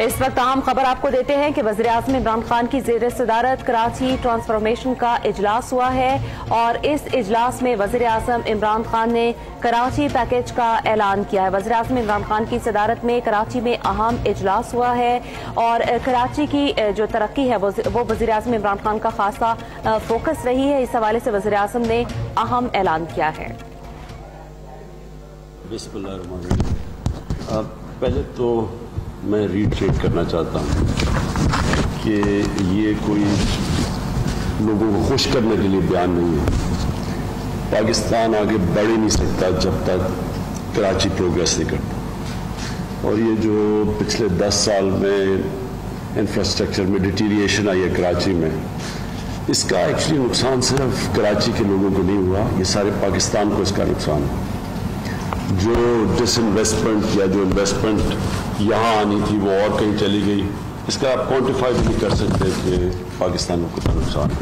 اس وقت اہم خبر آپ کو دیتے ہیں کہ وزیر اعظم عمران خان کی زیر صدارت کراچی ٹرانسفارمیشن کا اجلاس ہوا ہے اور اس اجلاس میں وزیر اعظم عمران خان نے کراچی پیکیج کا اعلان کیا ہے۔ وزیر اعظم عمران خان کی صدارت میں کراچی میں اہم اجلاس ہوا ہے اور کراچی کی جو ترقی ہے وہ وزیر اعظم عمران خان کا خاصا فوکس رہی ہے۔ اس حوالے سے وزیر اعظم نے اہم اعلان کیا ہے۔ بسم اللہ الرحمن الرحیم۔ پہلے تو میں ریٹریٹ کرنا چاہتا ہوں کہ یہ کوئی لوگوں کو خوش کرنے کے لیے بیان نہیں ہے۔ پاکستان آگے بڑھ ہی نہیں سکتا جب تک کراچی پروگریس نہیں کرتا، اور یہ جو پچھلے 10 سال میں انفراسٹرکچر میں ڈیٹیریشن آئی ہے کراچی میں، اس کا ایکچولی نقصان صرف کراچی کے لوگوں کو نہیں ہوا، یہ سارے پاکستان کو اس کا نقصان ہوا۔ جو ڈس انویسٹمنٹ یا جو انویسٹمنٹ یہاں آنی تھی وہ اور کہیں چلی گئی، اس کا آپ کوانٹیفائی نہیں کر سکتے کہ پاکستان کو کتنا نقصان ہے۔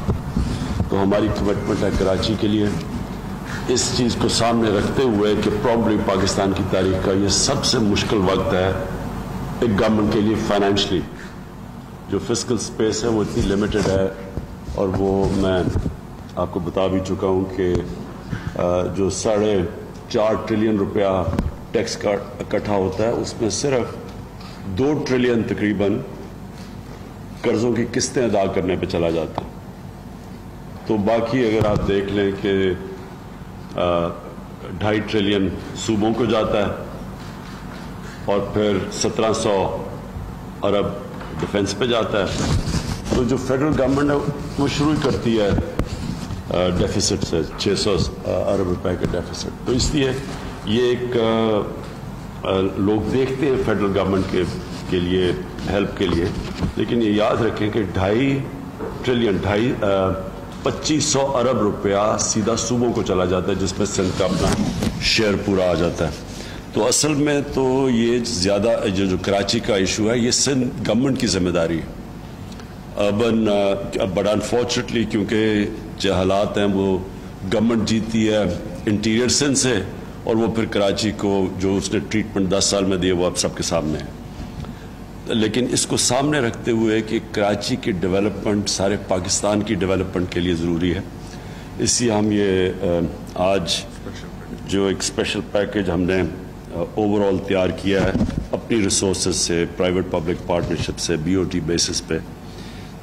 تو ہماری کمٹمنٹ ہے کراچی کے لیے اس چیز کو سامنے رکھتے ہوئے کہ پرابلی پاکستان کی تاریخ کا یہ سب سے مشکل وقت ہے ایک گورنمنٹ کے لیے فائنینشلی۔ جو فسکل سپیس ہے وہ اتنی لمیٹڈ ہے، اور وہ میں آپ کو بتا بھی چکا ہوں کہ جو 4.5 ٹریلین روپیہ ٹیکس کا اکٹھا ہوتا ہے، اس میں صرف 2 ٹریلین تقریباً قرضوں کی قسطیں ادا کرنے پہ چلا جاتا ہے۔ تو باقی اگر آپ دیکھ لیں کہ 2.5 ٹریلین صوبوں کو جاتا ہے، اور پھر 1700 ارب ڈیفنس پہ جاتا ہے، تو جو فیڈرل گورنمنٹ ہے وہ شروع کرتی ہے ڈیفیسٹ سے 600 ارب روپے کا ڈیفیسٹ۔ تو اس لیے یہ ایک لوگ دیکھتے ہیں فیڈرل گورنمنٹ کے لیے ہیلپ کے لیے، لیکن یہ یاد رکھیں کہ 2.5 ٹریلین 2500 ارب روپیہ سیدھا صوبوں کو چلا جاتا ہے، جس میں سندھ کا اپنا شیئر پورا آ جاتا ہے۔ تو اصل میں تو یہ زیادہ جو کراچی کا ایشو ہے یہ سندھ گورنمنٹ کی ذمہ داری ہے بٹ انفارچونیٹلی کیونکہ جو حالات ہیں وہ گورنمنٹ جیتی ہے انٹیریئر سندھ سے، اور وہ پھر کراچی کو جو اس نے ٹریٹمنٹ 10 سال میں دی وہ اب سب کے سامنے ہے۔ لیکن اس کو سامنے رکھتے ہوئے کہ کراچی کی ڈیولپمنٹ سارے پاکستان کی ڈیولپمنٹ کے لیے ضروری ہے، اس لیے ہم یہ آج جو ایک اسپیشل پیکیج ہم نے اوور آل تیار کیا ہے اپنی ریسورسز سے، پرائیویٹ پبلک پارٹنرشپ سے، بی او ٹی بیسس پہ،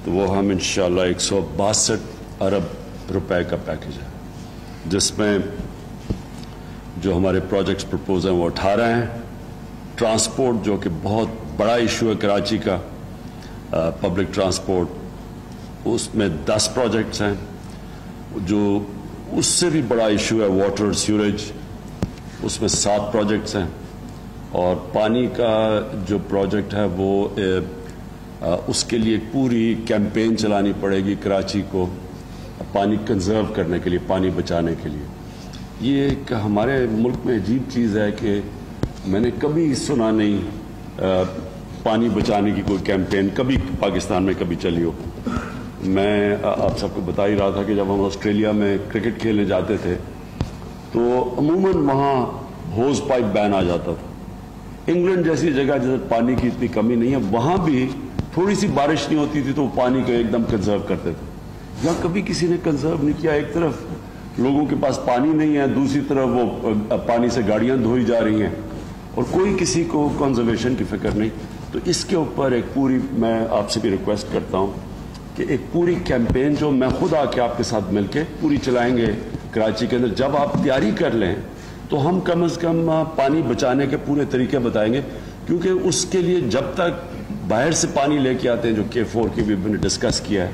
تو وہ ہم انشاءاللہ 162 ارب روپے کا پیکیج ہے، جس میں جو ہمارے پروجیکٹس پرپوز ہیں وہ 18 ہیں۔ ٹرانسپورٹ جو کہ بہت بڑا ایشو ہے کراچی کا، پبلک ٹرانسپورٹ، اس میں 10 پروجیکٹس ہیں۔ جو اس سے بھی بڑا ایشو ہے واٹر سیوریج، اس میں 7 پروجیکٹس ہیں۔ اور پانی کا جو پروجیکٹ ہے وہ اس کے لیے پوری کیمپین چلانی پڑے گی کراچی کو پانی کنزرو کرنے کے لیے، پانی بچانے کے لیے۔ یہ ایک ہمارے ملک میں عجیب چیز ہے کہ میں نے کبھی سنا نہیں پانی بچانے کی کوئی کیمپین کبھی پاکستان میں کبھی چلی ہو۔ میں آپ سب کو بتا ہی رہا تھا کہ جب ہم آسٹریلیا میں کرکٹ کھیلنے جاتے تھے تو عموماً وہاں ہوز پائپ بین آ جاتا تھا۔ انگلینڈ جیسی جگہ جیسے پانی کی اتنی کمی نہیں ہے، وہاں بھی تھوڑی سی بارش نہیں ہوتی تھی تو وہ پانی کو ایک دم کنزرو کرتے تھے۔ یہاں کبھی کسی نے کنزرو نہیں کیا، ایک طرف لوگوں کے پاس پانی نہیں ہے، دوسری طرف وہ پانی سے گاڑیاں دھوئی جا رہی ہیں، اور کوئی کسی کو کنزرویشن کی فکر نہیں۔ تو اس کے اوپر ایک پوری، میں آپ سے بھی ریکویسٹ کرتا ہوں کہ ایک پوری کیمپین جو میں خود آ کے آپ کے ساتھ مل کے پوری چلائیں گے کراچی کے اندر، جب آپ تیاری کر لیں تو ہم کم از کم پانی بچانے کے پورے طریقے بتائیں گے، کیونکہ اس کے لیے جب تک باہر سے پانی لے کے آتے ہیں، جو K4 کی بھی میں نے ڈسکس کیا ہے،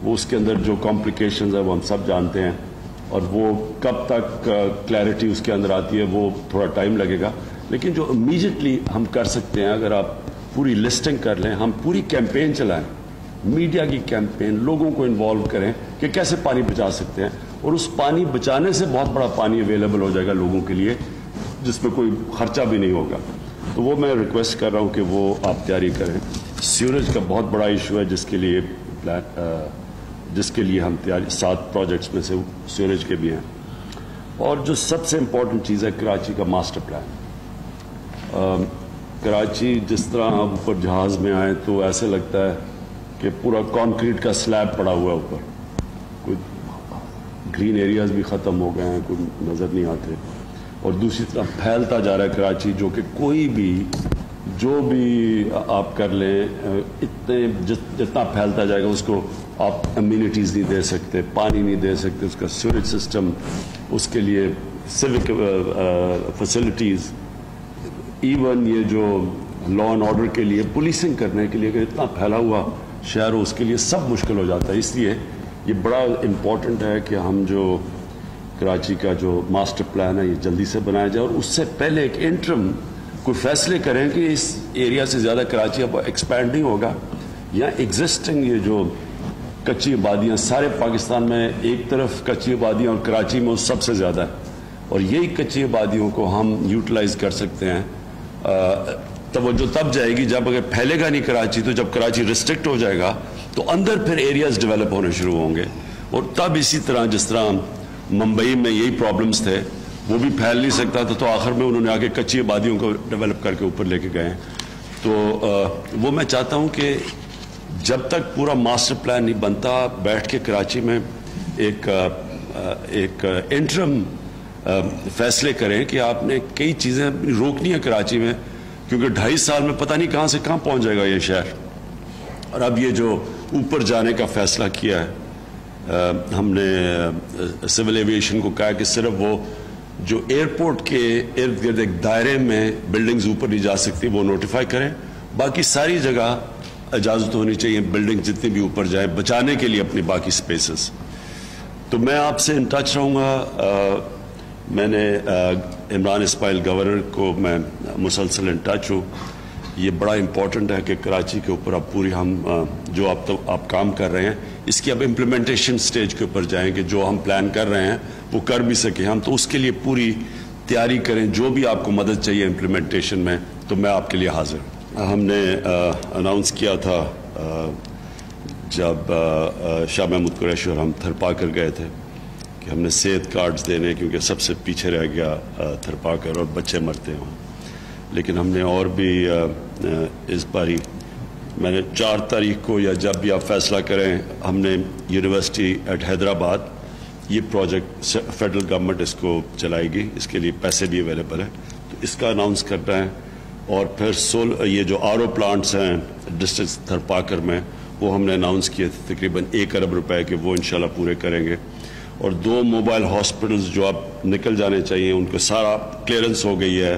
وہ اس کے اندر جو کمپلیکیشنز ہیں وہ ہم سب جانتے ہیں، اور وہ کب تک کلیئرٹی اس کے اندر آتی ہے وہ تھوڑا ٹائم لگے گا۔ لیکن جو امیجیٹلی ہم کر سکتے ہیں، اگر آپ پوری لسٹنگ کر لیں، ہم پوری کیمپین چلائیں، میڈیا کی کیمپین، لوگوں کو انوالو کریں کہ کیسے پانی بچا سکتے ہیں، اور اس پانی بچانے سے بہت بڑا پانی اویلیبل ہو جائے گا لوگوں کے لیے، جس میں کوئی خرچہ بھی نہیں ہوگا۔ تو وہ میں ریکویسٹ کر رہا ہوں کہ وہ آپ تیاری کریں۔ سیوریج کا بہت بڑا ایشو ہے جس کے لیے ہم تیاری 7 پروجیکٹس میں سے سیوریج کے بھی ہیں۔ اور جو سب سے امپورٹنٹ چیز ہے کراچی کا ماسٹر پلان۔ کراچی جس طرح آپ اوپر جہاز میں آئے تو ایسے لگتا ہے کہ پورا کانکریٹ کا سلیب پڑا ہوا ہے اوپر, کوئی گرین ایریاز بھی ختم ہو گئے ہیں, کوئی نظر نہیں آتے, اور دوسری طرف پھیلتا جا رہا ہے کراچی, جو کہ کوئی بھی جو بھی آپ کر لیں اتنے جتنا پھیلتا جائے گا اس کو آپ امیونٹیز نہیں دے سکتے, پانی نہیں دے سکتے, اس کا سیوریج سسٹم, اس کے لیے سیوک فیسلٹیز, ایون یہ جو لا اینڈ آرڈر کے لیے پولیسنگ کرنے کے لیے کہ اتنا پھیلا ہوا شہر ہو, اس کے لیے سب مشکل ہو جاتا ہے. اس لیے یہ بڑا امپورٹنٹ ہے کہ ہم جو کراچی کا جو ماسٹر پلان ہے یہ جلدی سے بنایا جائے, اور اس سے پہلے ایک انٹرم کوئی فیصلے کریں کہ اس ایریا سے زیادہ کراچی اب ایکسپینڈ نہیں ہوگا, یا ایگزسٹنگ یہ جو کچی آبادیاں سارے پاکستان میں ایک طرف کچی آبادیاں اور کراچی میں سب سے زیادہ ہے, اور یہی کچی آبادیوں کو ہم یوٹیلائز کر سکتے ہیں. توجہ تب جائے گی جب اگر پھیلے گا نہیں کراچی, تو جب کراچی ریسٹرکٹ ہو جائے گا تو اندر پھر ایریاز ڈیولپ ہونے شروع ہوں گے, اور تب اسی طرح جس طرح ممبئی میں یہی پرابلمز تھے, وہ بھی پھیل نہیں سکتا تھا, تو آخر میں انہوں نے آگے کچی آبادیوں کو ڈیولپ کر کے اوپر لے کے گئے. تو وہ میں چاہتا ہوں کہ جب تک پورا ماسٹر پلان نہیں بنتا, بیٹھ کے کراچی میں ایک انٹرم فیصلے کریں کہ آپ نے کئی چیزیں روکنی ہیں کراچی میں, کیونکہ 2.5 سال میں پتہ نہیں کہاں سے کہاں پہنچ جائے گا یہ شہر. اور اب یہ جو اوپر جانے کا فیصلہ کیا ہے, ہم نے سول ایویشن کو کہا کہ صرف وہ جو ایئرپورٹ کے ارد گرد ایک دائرے میں بلڈنگز اوپر نہیں جا سکتی وہ نوٹیفائی کریں, باقی ساری جگہ اجازت ہونی چاہیے بلڈنگ جتنی بھی اوپر جائیں بچانے کے لیے اپنی باقی سپیسز. تو میں آپ سے ان ٹچ رہوں گا. میں نے عمران اسماعیل گورنر کو میں مسلسل ان ٹچ ہوں. یہ بڑا امپورٹنٹ ہے کہ کراچی کے اوپر اب پوری ہم جو آپ کام کر رہے ہیں اس کی اب امپلیمنٹیشن سٹیج کے اوپر جائیں کہ جو ہم پلان کر رہے ہیں وہ کر بھی سکیں ہم, تو اس کے لیے پوری تیاری کریں. جو بھی آپ کو مدد چاہیے امپلیمنٹیشن میں تو میں آپ کے لیے حاضر. ہم نے اناؤنس کیا تھا جب شاہ محمود قریشی اور ہم تھرپاکر گئے تھے کہ ہم نے صحت کارڈز دینے, کیونکہ سب سے پیچھے رہ گیا تھرپاکر اور بچے مرتے ہیں, لیکن ہم نے اور بھی اس باری میں نے 4 تاریخ کو یا جب بھی آپ فیصلہ کریں, ہم نے یونیورسٹی ایٹ حیدرآباد یہ پروجیکٹ فیڈرل گورنمنٹ اس کو چلائے گی, اس کے لیے پیسے بھی اویلیبل ہیں, تو اس کا اناؤنس کرنا ہے. اور پھر یہ جو آر او پلانٹس ہیں ڈسٹرکٹ تھرپاکر میں وہ ہم نے اناؤنس کیے تھے تقریباً 1 ارب روپے کے, وہ انشاءاللہ پورے کریں گے. اور 2 موبائل ہاسپٹلز جو اب نکل جانے چاہیے ان کو سارا کلیئرنس ہو گئی ہے,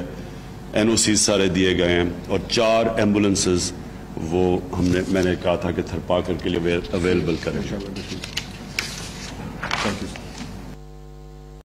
این او سی سارے دیے گئے ہیں, اور 4 ایمبولنسز وہ میں نے کہا تھا کہ تھرپاکر کے لیے اویلیبل کریں.